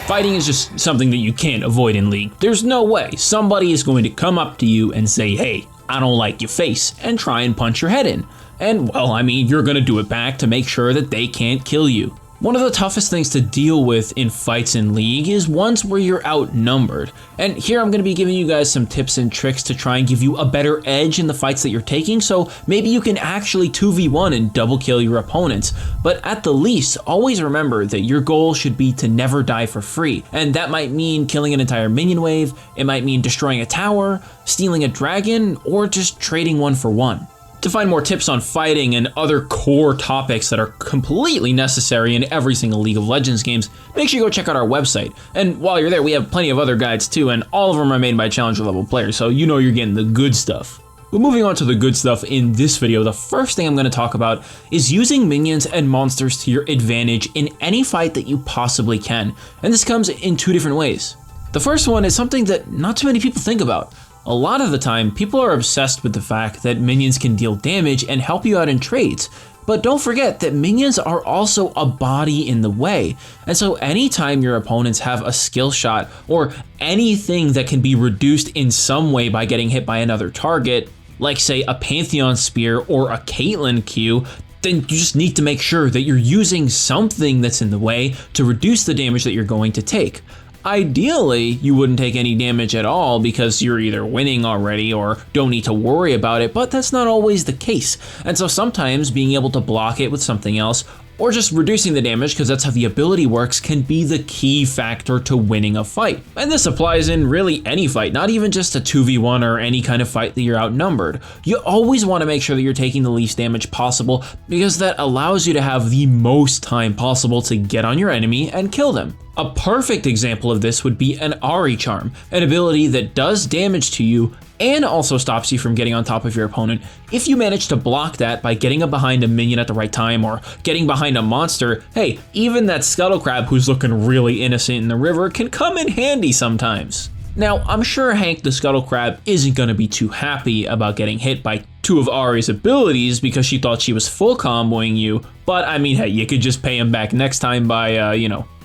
Fighting is just something that you can't avoid in League. There's no way somebody is going to come up to you and say, hey, I don't like your face, and try and punch your head in. And well, I mean, you're gonna do it back to make sure that they can't kill you. One of the toughest things to deal with in fights in League is ones where you're outnumbered. And here I'm going to be giving you guys some tips and tricks to try and give you a better edge in the fights that you're taking, so maybe you can actually 2v1 and double kill your opponents. But at the least, always remember that your goal should be to never die for free. And that might mean killing an entire minion wave, it might mean destroying a tower, stealing a dragon, or just trading one for one. To find more tips on fighting and other core topics that are completely necessary in every single League of Legends games, make sure you go check out our website. And while you're there, we have plenty of other guides too, and all of them are made by Challenger level players, so you know you're getting the good stuff. But moving on to the good stuff in this video, the first thing I'm going to talk about is using minions and monsters to your advantage in any fight that you possibly can. And this comes in two different ways. The first one is something that not too many people think about. A lot of the time, people are obsessed with the fact that minions can deal damage and help you out in trades, but don't forget that minions are also a body in the way, and so anytime your opponents have a skill shot or anything that can be reduced in some way by getting hit by another target, like say a Pantheon Spear or a Caitlyn Q, then you just need to make sure that you're using something that's in the way to reduce the damage that you're going to take. Ideally, you wouldn't take any damage at all because you're either winning already or don't need to worry about it, but that's not always the case. And so sometimes being able to block it with something else or just reducing the damage, because that's how the ability works, can be the key factor to winning a fight. And this applies in really any fight, not even just a 2v1 or any kind of fight that you're outnumbered. You always want to make sure that you're taking the least damage possible, because that allows you to have the most time possible to get on your enemy and kill them. A perfect example of this would be an Ahri Charm, an ability that does damage to you and also stops you from getting on top of your opponent. If you manage to block that by getting up behind a minion at the right time or getting behind a monster, hey, even that Scuttle Crab who's looking really innocent in the river can come in handy sometimes. Now, I'm sure Hank the Scuttle Crab isn't going to be too happy about getting hit by two of Ahri's abilities because she thought she was full comboing you, but I mean, hey, you could just pay him back next time by,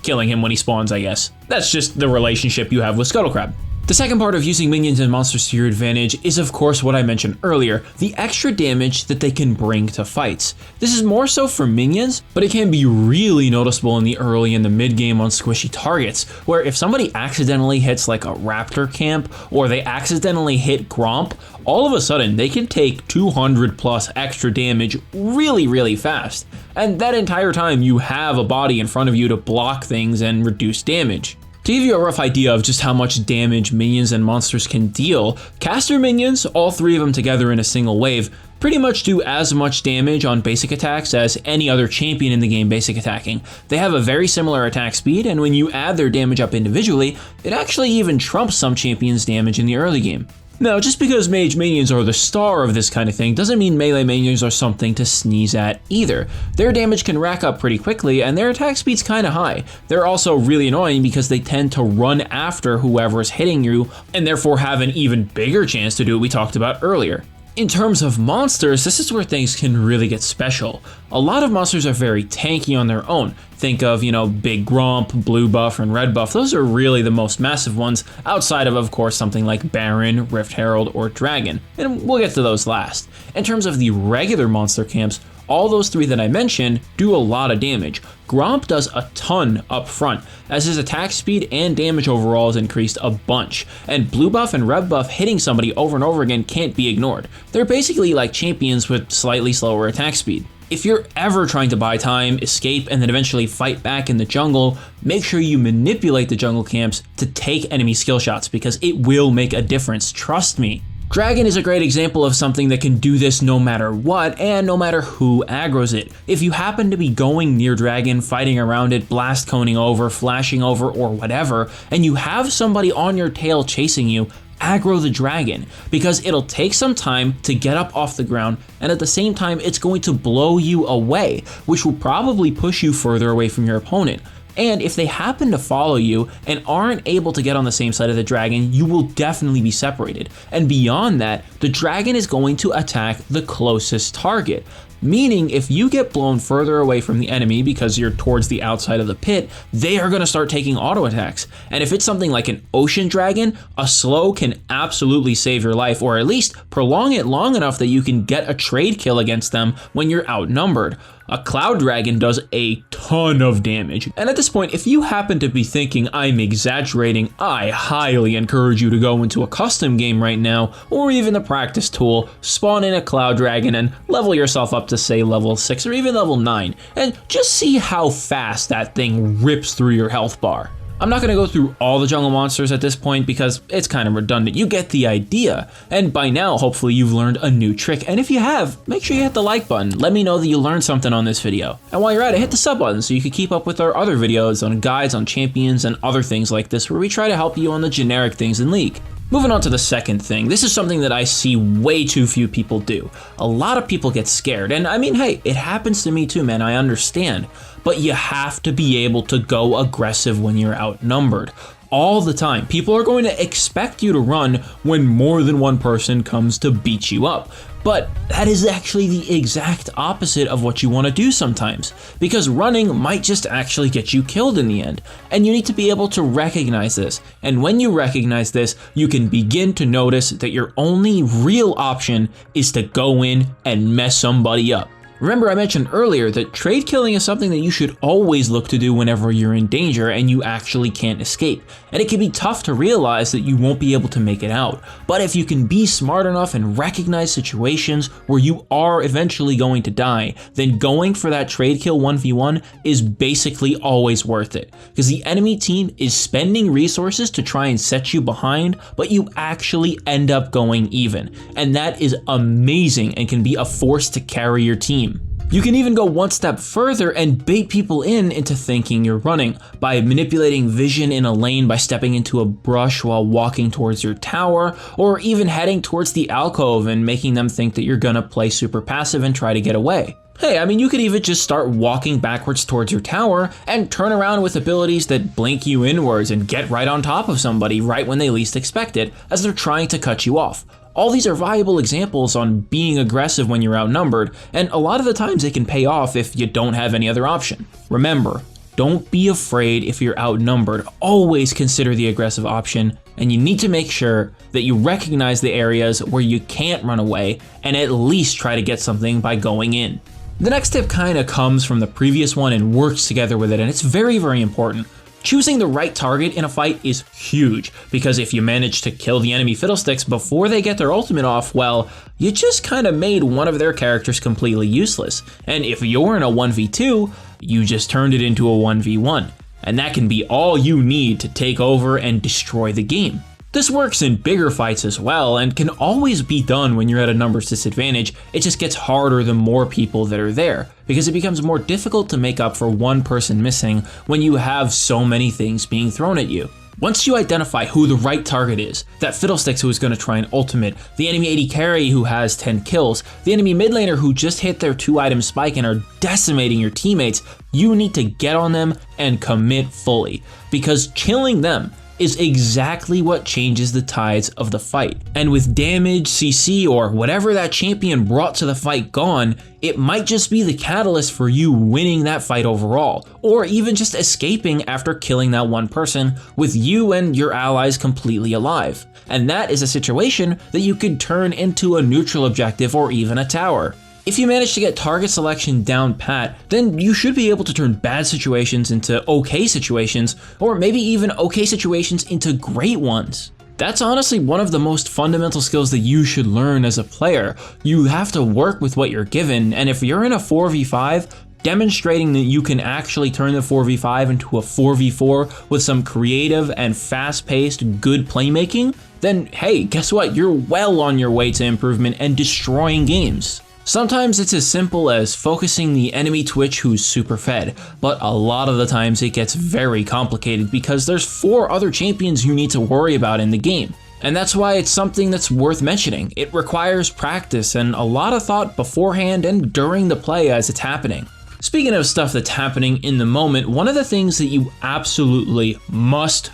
killing him when he spawns, I guess. That's just the relationship you have with Scuttle Crab. The second part of using minions and monsters to your advantage is of course what I mentioned earlier, the extra damage that they can bring to fights. This is more so for minions, but it can be really noticeable in the early and the mid game on squishy targets, where if somebody accidentally hits like a raptor camp or they accidentally hit Gromp, all of a sudden they can take 200 plus extra damage really fast. And that entire time you have a body in front of you to block things and reduce damage. To give you a rough idea of just how much damage minions and monsters can deal, caster minions, all three of them together in a single wave, pretty much do as much damage on basic attacks as any other champion in the game basic attacking. They have a very similar attack speed, and when you add their damage up individually, it actually even trumps some champions' damage in the early game. Now, just because mage minions are the star of this kind of thing doesn't mean melee minions are something to sneeze at either. Their damage can rack up pretty quickly and their attack speed's kinda high. They're also really annoying because they tend to run after whoever is hitting you and therefore have an even bigger chance to do what we talked about earlier. In terms of monsters, this is where things can really get special. A lot of monsters are very tanky on their own. Think of, Big Gromp, Blue Buff, and Red Buff. Those are really the most massive ones, outside of course, something like Baron, Rift Herald, or Dragon. And we'll get to those last. In terms of the regular monster camps, all those three that I mentioned do a lot of damage. Gromp does a ton up front, as his attack speed and damage overall is increased a bunch, and Blue Buff and Red Buff hitting somebody over and over again can't be ignored. They're basically like champions with slightly slower attack speed. If you're ever trying to buy time, escape, and then eventually fight back in the jungle, make sure you manipulate the jungle camps to take enemy skill shots, because it will make a difference, trust me. Dragon is a great example of something that can do this no matter what and no matter who aggroes it. If you happen to be going near Dragon, fighting around it, blast coning over, flashing over, or whatever, and you have somebody on your tail chasing you, aggro the Dragon, because it'll take some time to get up off the ground, and at the same time it's going to blow you away, which will probably push you further away from your opponent. And if they happen to follow you and aren't able to get on the same side of the Dragon, you will definitely be separated. And beyond that, the Dragon is going to attack the closest target. meaning if you get blown further away from the enemy because you're towards the outside of the pit, they are going to start taking auto attacks. And if it's something like an ocean dragon, a slow can absolutely save your life, or at least prolong it long enough that you can get a trade kill against them when you're outnumbered. A cloud dragon does a ton of damage. And at this point, if you happen to be thinking I'm exaggerating, I highly encourage you to go into a custom game right now, or even the practice tool, spawn in a cloud dragon and level yourself up to say level 6 or even level 9, and just see how fast that thing rips through your health bar. I'm not going to go through all the jungle monsters at this point because it's kind of redundant. You get the idea. And by now, hopefully you've learned a new trick. And if you have, make sure you hit the like button. Let me know that you learned something on this video. And while you're at it, hit the sub button so you can keep up with our other videos on guides on champions and other things like this where we try to help you on the generic things in League. Moving on to the second thing, this is something that I see way too few people do. A lot of people get scared, and I mean, hey, it happens to me too, man, I understand. But you have to be able to go aggressive when you're outnumbered. All the time. People are going to expect you to run when more than one person comes to beat you up. But that is actually the exact opposite of what you want to do sometimes, because running might just actually get you killed in the end, and you need to be able to recognize this. And when you recognize this, you can begin to notice that your only real option is to go in and mess somebody up. Remember, I mentioned earlier that trade killing is something that you should always look to do whenever you're in danger and you actually can't escape. And it can be tough to realize that you won't be able to make it out. But if you can be smart enough and recognize situations where you are eventually going to die, then going for that trade kill 1v1 is basically always worth it. Because the enemy team is spending resources to try and set you behind, but you actually end up going even. And that is amazing and can be a force to carry your team. You can even go one step further and bait people into thinking you're running by manipulating vision in a lane by stepping into a brush while walking towards your tower, or even heading towards the alcove and making them think that you're gonna play super passive and try to get away. Hey, I mean, you could even just start walking backwards towards your tower and turn around with abilities that blink you inwards and get right on top of somebody right when they least expect it as they're trying to cut you off. All these are valuable examples on being aggressive when you're outnumbered, and a lot of the times they can pay off if you don't have any other option. Remember, don't be afraid if you're outnumbered. Always consider the aggressive option, and you need to make sure that you recognize the areas where you can't run away and at least try to get something by going in. The next tip kind of comes from the previous one and works together with it, and it's very, very important. Choosing the right target in a fight is huge, because if you manage to kill the enemy fiddlesticks before they get their ultimate off, well, you just kind of made one of their characters completely useless. And if you're in a 1v2, you just turned it into a 1v1. And that can be all you need to take over and destroy the game. This works in bigger fights as well, and can always be done when you're at a numbers disadvantage. It just gets harder the more people that are there, because it becomes more difficult to make up for one person missing when you have so many things being thrown at you. Once you identify who the right target is, that Fiddlesticks who is going to try and ultimate, the enemy AD carry who has 10 kills, the enemy mid laner who just hit their 2-item spike and are decimating your teammates, you need to get on them and commit fully, because killing them is exactly what changes the tides of the fight. And with damage, CC, or whatever that champion brought to the fight gone, it might just be the catalyst for you winning that fight overall, or even just escaping after killing that one person with you and your allies completely alive. And that is a situation that you could turn into a neutral objective or even a tower. If you manage to get target selection down pat, then you should be able to turn bad situations into okay situations, or maybe even okay situations into great ones. That's honestly one of the most fundamental skills that you should learn as a player. You have to work with what you're given, and if you're in a 4v5, demonstrating that you can actually turn the 4v5 into a 4v4 with some creative and fast-paced good playmaking, then hey, guess what? You're well on your way to improvement and destroying games. Sometimes it's as simple as focusing the enemy Twitch who's super fed, but a lot of the times it gets very complicated because there's 4 other champions you need to worry about in the game. And that's why it's something that's worth mentioning. It requires practice and a lot of thought beforehand and during the play as it's happening. Speaking of stuff that's happening in the moment, one of the things that you absolutely must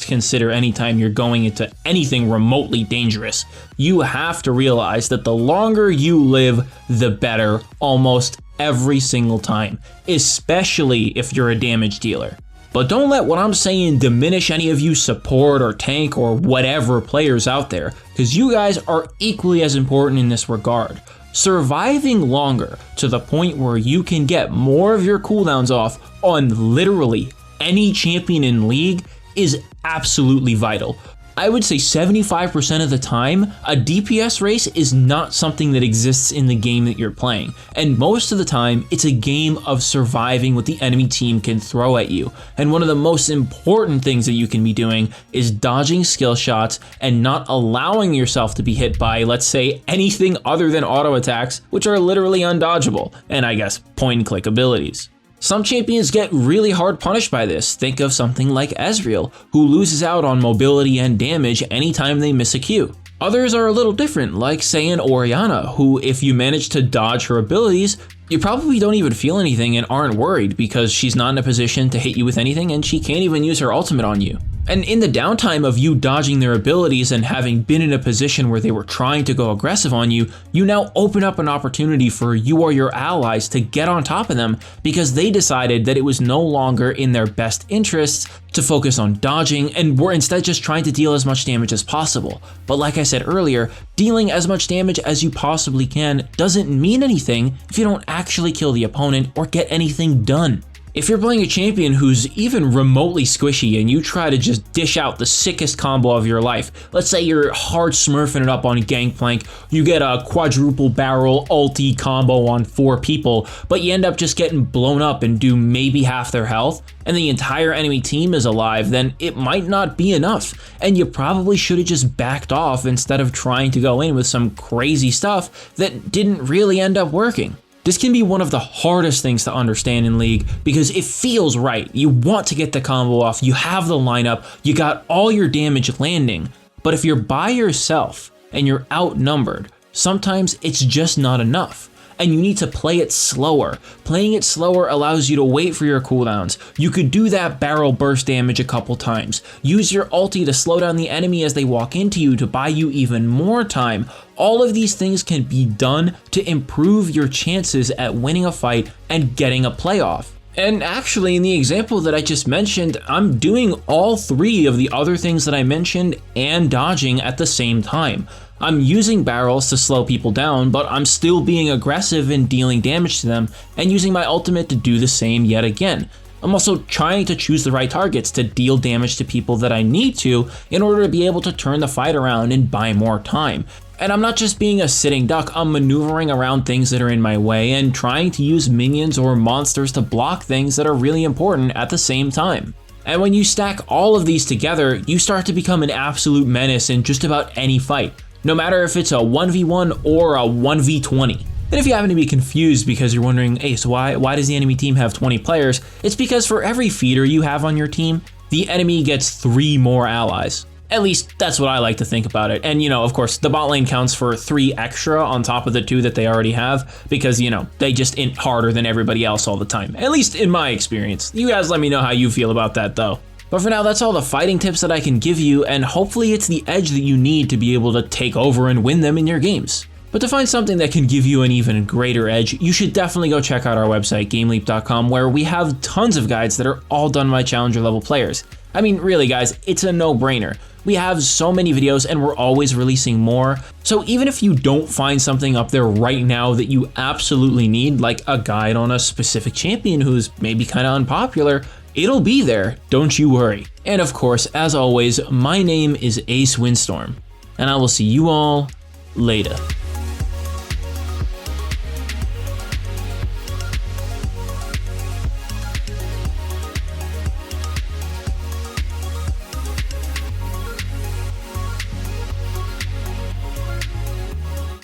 consider anytime you're going into anything remotely dangerous, you have to realize that the longer you live, the better almost every single time, especially if you're a damage dealer. But don't let what I'm saying diminish any of you support or tank or whatever players out there, because you guys are equally as important in this regard. Surviving longer to the point where you can get more of your cooldowns off on literally any champion in League is absolutely vital. I would say 75% of the time, a DPS race is not something that exists in the game that you're playing. And most of the time, it's a game of surviving what the enemy team can throw at you. And one of the most important things that you can be doing is dodging skill shots and not allowing yourself to be hit by, let's say, anything other than auto attacks, which are literally undodgeable, and I guess point and click abilities. Some champions get really hard punished by this. Think of something like Ezreal, who loses out on mobility and damage anytime they miss a Q. Others are a little different, like say an Orianna, who if you manage to dodge her abilities, you probably don't even feel anything and aren't worried because she's not in a position to hit you with anything and she can't even use her ultimate on you. And in the downtime of you dodging their abilities and having been in a position where they were trying to go aggressive on you, you now open up an opportunity for you or your allies to get on top of them because they decided that it was no longer in their best interests to focus on dodging and were instead just trying to deal as much damage as possible. But like I said earlier, dealing as much damage as you possibly can doesn't mean anything if you don't actually kill the opponent or get anything done. If you're playing a champion who's even remotely squishy and you try to just dish out the sickest combo of your life, let's say you're hard smurfing it up on Gangplank, you get a quadruple barrel ulti combo on 4 people, but you end up just getting blown up and do maybe half their health, and the entire enemy team is alive, then it might not be enough, and you probably should have just backed off instead of trying to go in with some crazy stuff that didn't really end up working. This can be one of the hardest things to understand in League because it feels right. You want to get the combo off, you have the lineup, you got all your damage landing, but if you're by yourself and you're outnumbered, sometimes it's just not enough. And you need to play it slower. Playing it slower allows you to wait for your cooldowns. You could do that barrel burst damage a couple times. Use your ulti to slow down the enemy as they walk into you to buy you even more time. All of these things can be done to improve your chances at winning a fight and getting a playoff. And actually, in the example that I just mentioned, I'm doing all 3 of the other things that I mentioned and dodging at the same time. I'm using barrels to slow people down, but I'm still being aggressive and dealing damage to them, and using my ultimate to do the same yet again. I'm also trying to choose the right targets to deal damage to people that I need to in order to be able to turn the fight around and buy more time. And I'm not just being a sitting duck, I'm maneuvering around things that are in my way and trying to use minions or monsters to block things that are really important at the same time. And when you stack all of these together, you start to become an absolute menace in just about any fight, no matter if it's a 1v1 or a 1v20. And if you happen to be confused because you're wondering, hey, so why does the enemy team have 20 players? It's because for every feeder you have on your team, the enemy gets 3 more allies. At least that's what I like to think about it. And of course, the bot lane counts for 3 extra on top of the 2 that they already have because, they just int harder than everybody else all the time. At least in my experience. You guys let me know how you feel about that though. But for now, that's all the fighting tips that I can give you, and hopefully it's the edge that you need to be able to take over and win them in your games. But to find something that can give you an even greater edge, you should definitely go check out our website, GameLeap.com, where we have tons of guides that are all done by challenger level players. I mean, really guys, it's a no-brainer. We have so many videos and we're always releasing more. So even if you don't find something up there right now that you absolutely need, like a guide on a specific champion who's maybe kind of unpopular, it'll be there, don't you worry. And of course, as always, my name is Ace Windstorm, and I will see you all later.